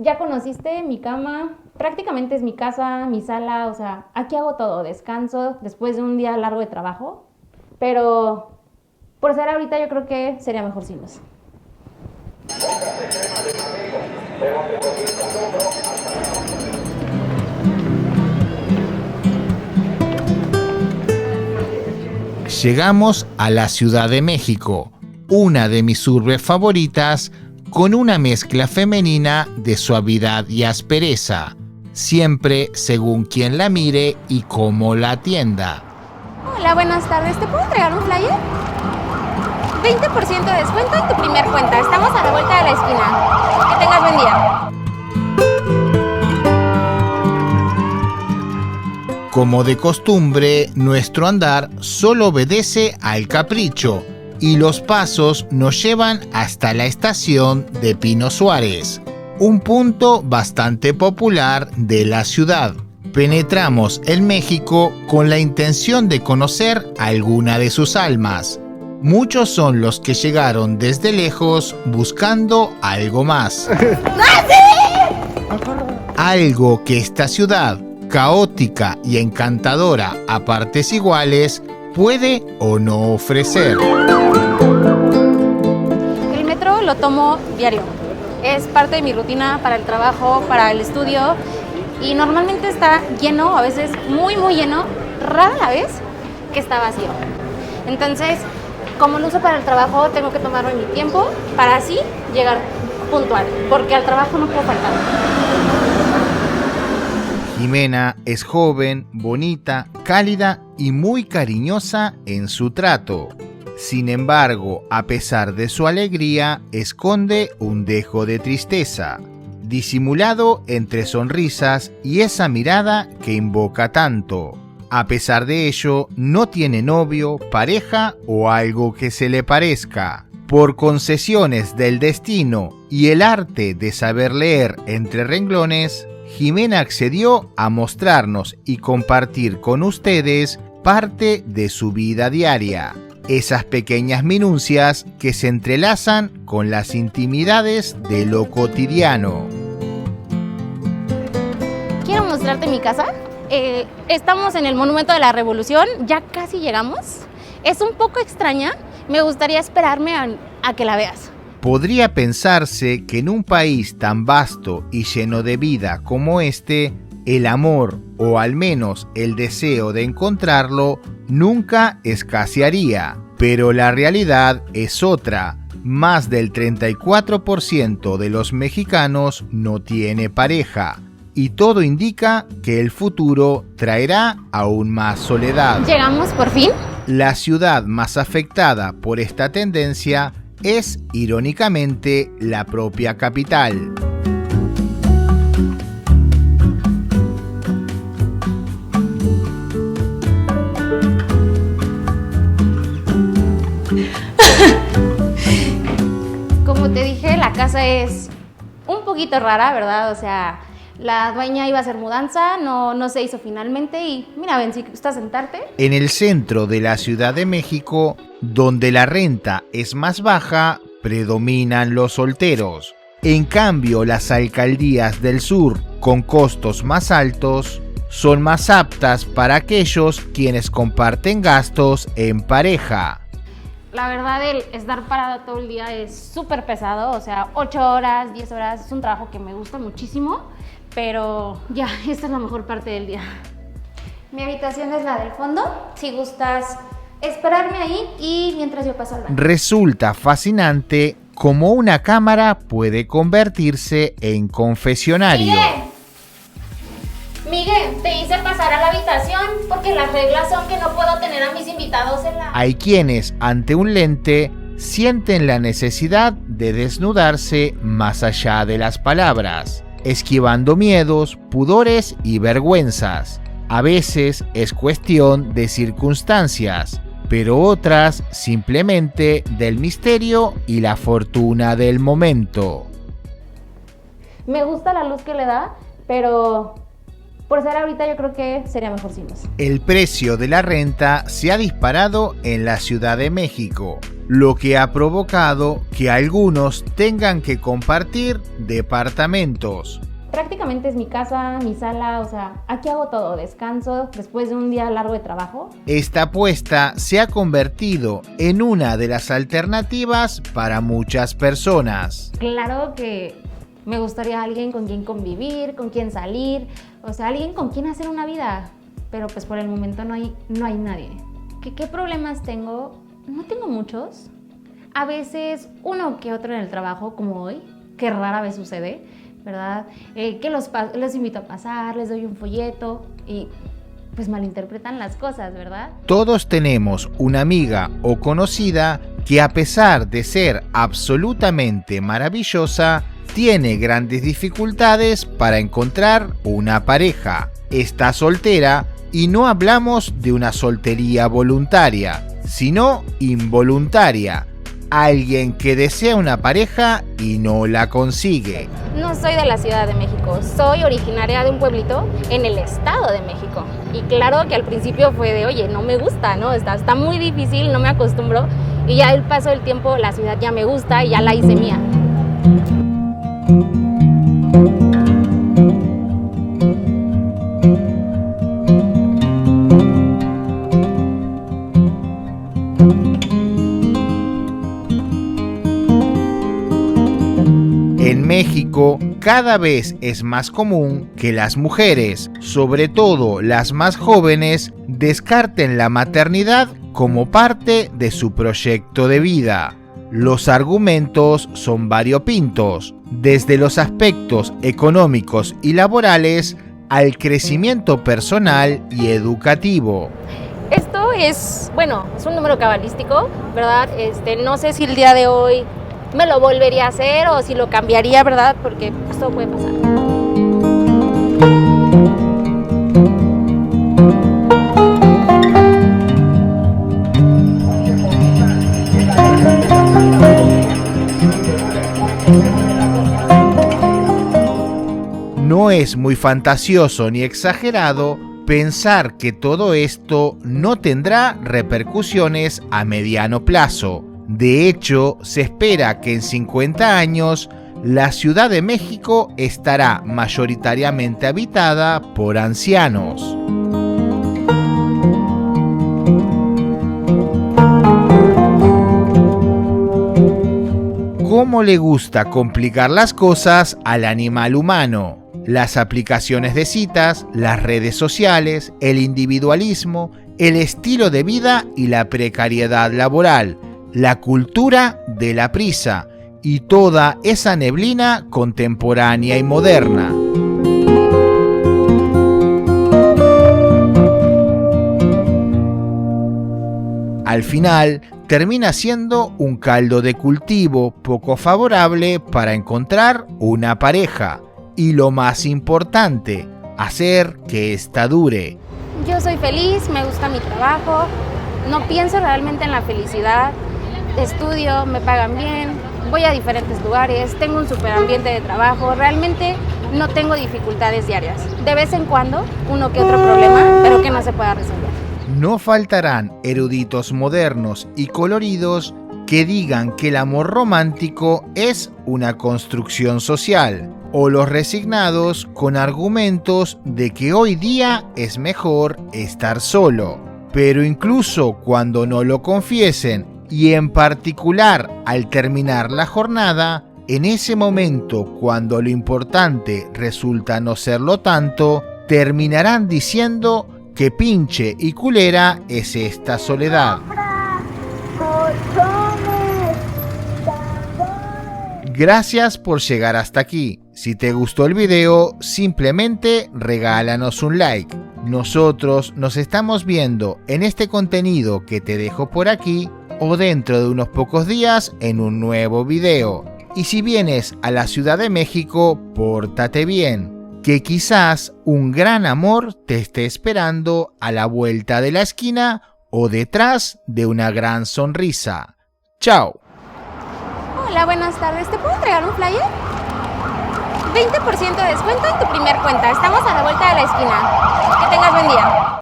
ya conociste mi cama, prácticamente es mi casa, mi sala, o sea, aquí hago todo, descanso después de un día largo de trabajo, pero por ser ahorita yo creo que sería mejor sin luz. Llegamos a la Ciudad de México, una de mis urbes favoritas, con una mezcla femenina de suavidad y aspereza, siempre según quien la mire y cómo la atienda. Hola, buenas tardes, ¿te puedo entregar un flyer? 20% de descuento en tu primer cuenta, estamos a la vuelta de la esquina. Que tengas buen día. Como de costumbre, nuestro andar solo obedece al capricho y los pasos nos llevan hasta la estación de Pino Suárez, un punto bastante popular de la ciudad. Penetramos en México con la intención de conocer alguna de sus almas. Muchos son los que llegaron desde lejos buscando algo más. Algo que esta ciudad, caótica y encantadora a partes iguales, puede o no ofrecer. El metro lo tomo diario. Es parte de mi rutina para el trabajo, para el estudio. Y normalmente está lleno, a veces muy lleno, rara la vez que está vacío. Entonces, como lo uso para el trabajo, tengo que tomarme mi tiempo para así llegar puntual, porque al trabajo no puedo faltar. Jimena es joven, bonita, cálida y muy cariñosa en su trato. Sin embargo, a pesar de su alegría, esconde un dejo de tristeza, disimulado entre sonrisas y esa mirada que invoca tanto. A pesar de ello, no tiene novio, pareja o algo que se le parezca. Por concesiones del destino y el arte de saber leer entre renglones, Jimena accedió a mostrarnos y compartir con ustedes parte de su vida diaria. Esas pequeñas minucias que se entrelazan con las intimidades de lo cotidiano. ¿Quiero mostrarte mi casa? Estamos en el Monumento de la Revolución, ya casi llegamos. Es un poco extraña, me gustaría esperarme a que la veas. Podría pensarse que en un país tan vasto y lleno de vida como este, el amor, o al menos el deseo de encontrarlo, nunca escasearía. Pero la realidad es otra. Más del 34% de los mexicanos no tiene pareja. Y todo indica que el futuro traerá aún más soledad. ¿Llegamos por fin? La ciudad más afectada por esta tendencia es, irónicamente, la propia capital. Como te dije, la casa es un poquito rara, ¿verdad? O sea, la dueña iba a hacer mudanza, no se hizo finalmente y mira, ven, si gustas sentarte. En el centro de la Ciudad de México, donde la renta es más baja, predominan los solteros. En cambio, las alcaldías del sur, con costos más altos, son más aptas para aquellos quienes comparten gastos en pareja. La verdad, el estar parada todo el día es súper pesado, o sea, 8 horas, 10 horas, es un trabajo que me gusta muchísimo, pero ya, esta es la mejor parte del día. Mi habitación es la del fondo, si gustas esperarme ahí y mientras yo paso al baño. Resulta fascinante cómo una cámara puede convertirse en confesionario. Miguel, te hice pasar a la habitación porque las reglas son que no puedo tener a mis invitados en la... Hay quienes, ante un lente, sienten la necesidad de desnudarse más allá de las palabras, esquivando miedos, pudores y vergüenzas. A veces es cuestión de circunstancias, pero otras simplemente del misterio y la fortuna del momento. Me gusta la luz que le da, pero por ser ahorita yo creo que sería mejor sin luz. El precio de la renta se ha disparado en la Ciudad de México, lo que ha provocado que algunos tengan que compartir departamentos. Prácticamente es mi casa, mi sala, o sea, aquí hago todo, descanso después de un día largo de trabajo. Esta apuesta se ha convertido en una de las alternativas para muchas personas. Claro que me gustaría alguien con quien convivir, con quien salir, o sea, alguien con quien hacer una vida, pero pues por el momento no hay nadie. ¿Qué problemas tengo? No tengo muchos. A veces uno que otro en el trabajo, como hoy, que rara vez sucede, ¿verdad? Que los invito a pasar, les doy un folleto y pues malinterpretan las cosas, ¿verdad? Todos tenemos una amiga o conocida que, a pesar de ser absolutamente maravillosa, tiene grandes dificultades para encontrar una pareja. Está soltera y no hablamos de una soltería voluntaria, sino involuntaria. Alguien que desea una pareja y no la consigue. No soy de la Ciudad de México, soy originaria de un pueblito en el Estado de México. Y claro que al principio fue de, oye, no me gusta, ¿no? Está muy difícil, no me acostumbro. Y ya el paso del tiempo, la ciudad ya me gusta y ya la hice mía. En México, cada vez es más común que las mujeres, sobre todo las más jóvenes, descarten la maternidad como parte de su proyecto de vida. Los argumentos son variopintos, desde los aspectos económicos y laborales al crecimiento personal y educativo. Esto es un número cabalístico, ¿verdad? No sé si el día de hoy me lo volvería a hacer o si lo cambiaría, ¿verdad? Porque esto puede pasar. No es muy fantasioso ni exagerado pensar que todo esto no tendrá repercusiones a mediano plazo. De hecho, se espera que en 50 años la Ciudad de México estará mayoritariamente habitada por ancianos. ¿Cómo le gusta complicar las cosas al animal humano? Las aplicaciones de citas, las redes sociales, el individualismo, el estilo de vida y la precariedad laboral, la cultura de la prisa y toda esa neblina contemporánea y moderna. Al final, termina siendo un caldo de cultivo poco favorable para encontrar una pareja. Y lo más importante, hacer que ésta dure. Yo soy feliz, me gusta mi trabajo, no pienso realmente en la felicidad. Estudio, me pagan bien, voy a diferentes lugares, tengo un super ambiente de trabajo, realmente no tengo dificultades diarias. De vez en cuando, uno que otro problema, pero que no se pueda resolver. No faltarán eruditos modernos y coloridos que digan que el amor romántico es una construcción social, o los resignados con argumentos de que hoy día es mejor estar solo. Pero incluso cuando no lo confiesen, y en particular al terminar la jornada, en ese momento cuando lo importante resulta no serlo tanto, terminarán diciendo que pinche y culera es esta soledad. Gracias por llegar hasta aquí. Si te gustó el video, simplemente regálanos un like. Nosotros nos estamos viendo en este contenido que te dejo por aquí o dentro de unos pocos días en un nuevo video. Y si vienes a la Ciudad de México, pórtate bien, que quizás un gran amor te esté esperando a la vuelta de la esquina o detrás de una gran sonrisa. ¡Chao! Hola, buenas tardes. ¿Te puedo entregar un flyer? 20% de descuento en tu primer cuenta. Estamos a la vuelta de la esquina. Que tengas buen día.